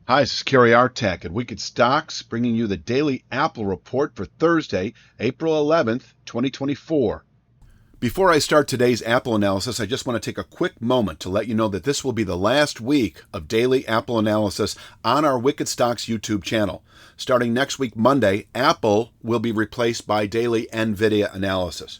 Hi, this is Kerry Artak at Wicked Stocks, bringing you the daily Apple report for Thursday, April 11th, 2024. Before I start today's Apple analysis, I just want to take a quick moment to let you know that this will be the last week of daily Apple analysis on our Wicked Stocks YouTube channel. Starting next week, Monday, Apple will be replaced by daily Nvidia analysis.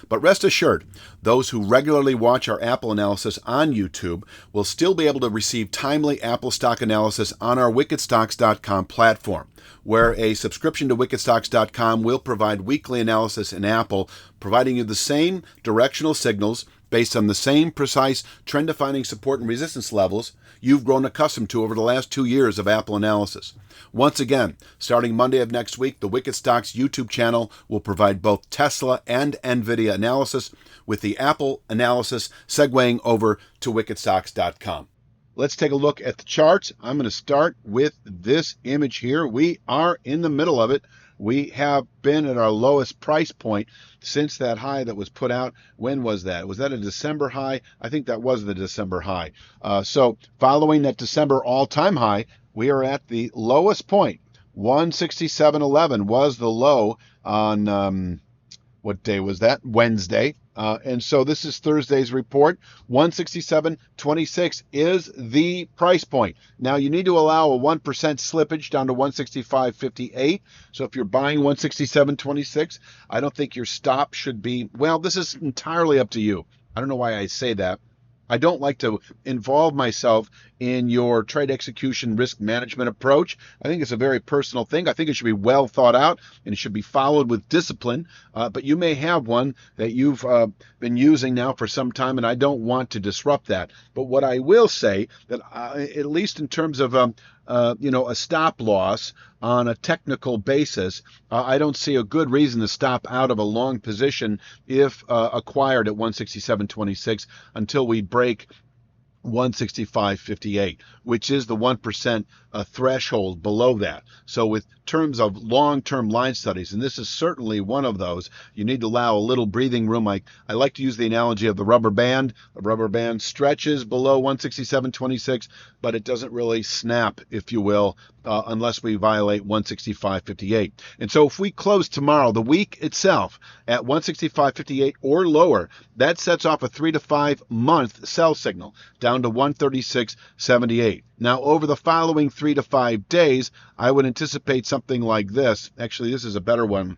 But rest assured, those who regularly watch our Apple analysis on YouTube will still be able to receive timely Apple stock analysis on our wickedstocks.com platform, where a subscription to wickedstocks.com will provide weekly analysis in Apple, providing you the same directional signals based on the same precise trend-defining support and resistance levels you've grown accustomed to over the last 2 years of Apple analysis. Once again, starting Monday of next week, the Wicked Stocks YouTube channel will provide both Tesla and Nvidia analysis, with the Apple analysis segueing over to wickedstocks.com. Let's take a look at the charts. I'm going to start with this image here. We are in the middle of it. We have been at our lowest price point since that high that was put out. When was that? Was that a December high? I think that was the December high. So following that December all-time high, we are at the lowest point. 167.11 was the low on, what day was that? Wednesday. And so this is Thursday's report. 167.26 is the price point. Now you need to allow a 1% slippage down to 165.58. So if you're buying 167.26, I don't think your stop should be, well, this is entirely up to you. I don't know why I say that. I don't like to involve myself in your trade execution risk management approach. I think it's a very personal thing. I think it should be well thought out and it should be followed with discipline. But you may have one that you've been using now for some time, and I don't want to disrupt that. But what I will say that at least in terms of a stop loss on a technical basis, I don't see a good reason to stop out of a long position if acquired at 167.26 until we break 165.58, which is the 1% threshold below that. So with terms of long-term line studies, and this is certainly one of those, you need to allow a little breathing room. I like to use the analogy of the rubber band. The rubber band stretches below 167.26, but it doesn't really snap, if you will, unless we violate 165.58. And so if we close tomorrow, the week itself, at 165.58 or lower, that sets off a 3 to 5 month sell signal down to 136.78. Now, over the following 3 to 5 days, I would anticipate something like this. Actually, this is a better one.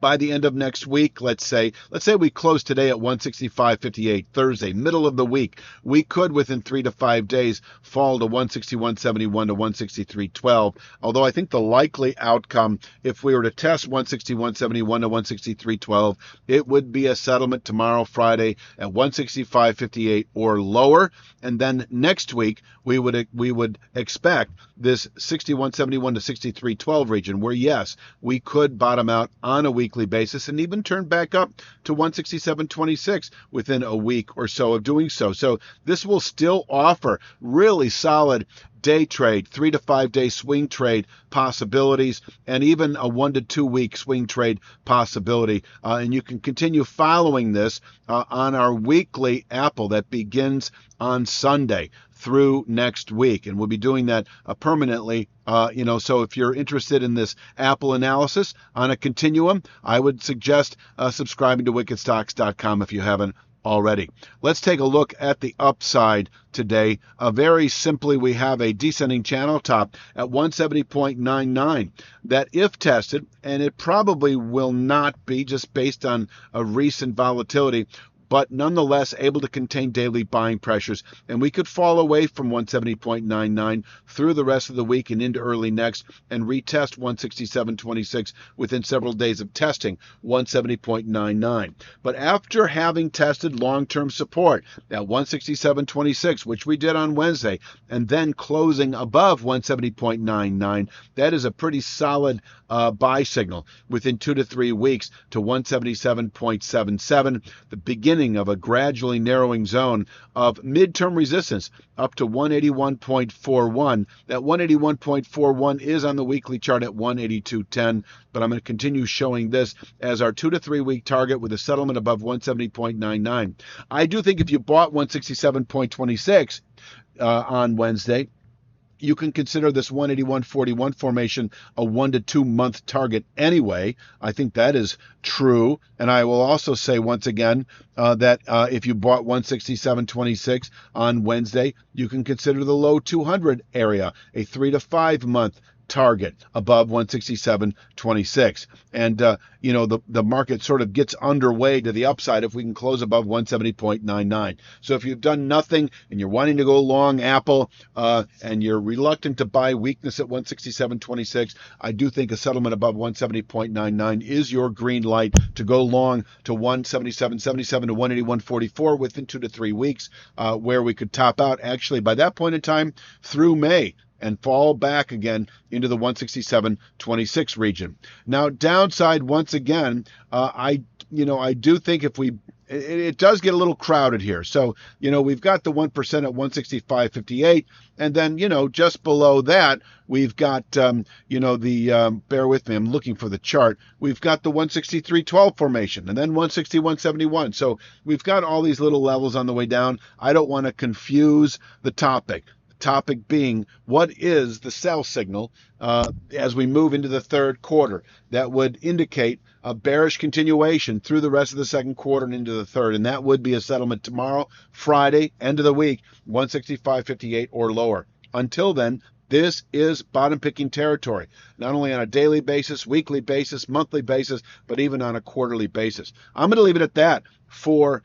By the end of next week, let's say we close today at 165.58, Thursday, middle of the week, we could within 3 to 5 days fall to 161.71 to 163.12. Although I think the likely outcome, if we were to test 161.71 to 163.12, it would be a settlement tomorrow, Friday, at 165.58 or lower. And then next week, we would expect this 61.71 to 63.12 region, where yes, we could bottom out on a weekly basis and even turn back up to 167.26 within a week or so of doing so. So this will still offer really solid day trade, 3 to 5 day swing trade possibilities, and even a 1 to 2 week swing trade possibility. And you can continue following this on our weekly Apple that begins on Sunday through next week, and we'll be doing that permanently. So if you're interested in this Apple analysis on a continuum, I would suggest subscribing to wickedstocks.com if you haven't already. Let's take a look at the upside today. Very simply, we have a descending channel top at 170.99 that, if tested, and it probably will not be just based on a recent volatility, but nonetheless able to contain daily buying pressures. And we could fall away from 170.99 through the rest of the week and into early next and retest 167.26 within several days of testing 170.99. But after having tested long-term support at 167.26, which we did on Wednesday, and then closing above 170.99, that is a pretty solid buy signal within 2 to 3 weeks to 177.77, the beginning of a gradually narrowing zone of midterm resistance up to 181.41. That 181.41 is on the weekly chart at 182.10, but I'm going to continue showing this as our 2 to 3 week target with a settlement above 170.99. I do think if you bought 167.26 on Wednesday, you can consider this 181.41 formation a 1 to 2 month target anyway. I think that is true. And I will also say once again that if you bought 167.26 on Wednesday, you can consider the low 200 area a 3 to 5 month target above 167.26. And, the market sort of gets underway to the upside if we can close above 170.99. So if you've done nothing and you're wanting to go long Apple and you're reluctant to buy weakness at 167.26, I do think a settlement above 170.99 is your green light to go long to 177.77 to 181.44 within 2 to 3 weeks, where we could top out actually by that point in time through May and fall back again into the 167.26 region. Now, downside once again, I do think if it does get a little crowded here. So, we've got the 1% at 165.58, and then, just below that, we've got, bear with me, I'm looking for the chart. We've got the 163.12 formation, and then 161.71. So we've got all these little levels on the way down. I don't want to confuse the topic. Topic being, what is the sell signal as we move into the third quarter that would indicate a bearish continuation through the rest of the second quarter and into the third? And that would be a settlement tomorrow, Friday, end of the week, 165.58 or lower. Until then, this is bottom picking territory, not only on a daily basis, weekly basis, monthly basis, but even on a quarterly basis. I'm going to leave it at that for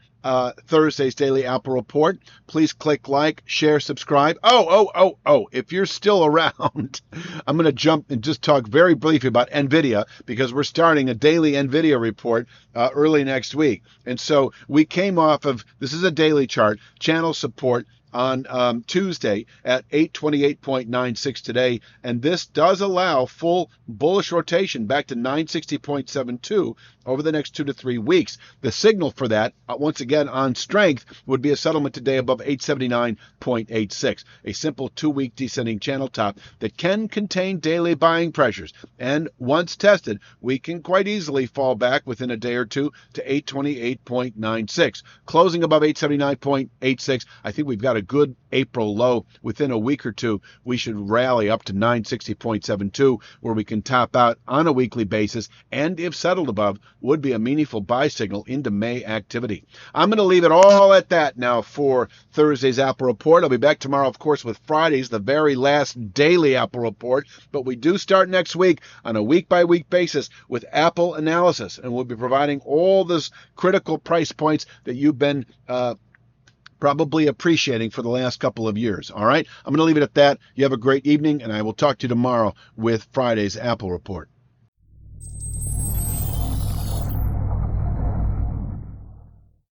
Thursday's Daily Apple Report. Please click like, share, subscribe. If you're still around, I'm going to jump and just talk very briefly about Nvidia, because we're starting a daily Nvidia report early next week. And so we came off of, this is a daily chart, channel support on Tuesday at 828.96 today, and this does allow full bullish rotation back to 960.72 over the next 2 to 3 weeks. The signal for that, once again on strength, would be a settlement today above 879.86, a simple 2-week descending channel top that can contain daily buying pressures, and once tested, we can quite easily fall back within a day or two to 828.96. Closing above 879.86, I think we've got a good April low. Within a week or two, we should rally up to 960.72, where we can top out on a weekly basis, and if settled above, would be a meaningful buy signal into May activity. I'm going to leave it all at that now for Thursday's Apple Report. I'll be back tomorrow, of course, with Friday's, the very last daily Apple Report, but we do start next week on a week-by-week basis with Apple analysis, and we'll be providing all this critical price points that you've been probably appreciating for the last couple of years. All right, I'm going to leave it at that. You have a great evening, and I will talk to you tomorrow with Friday's Apple Report.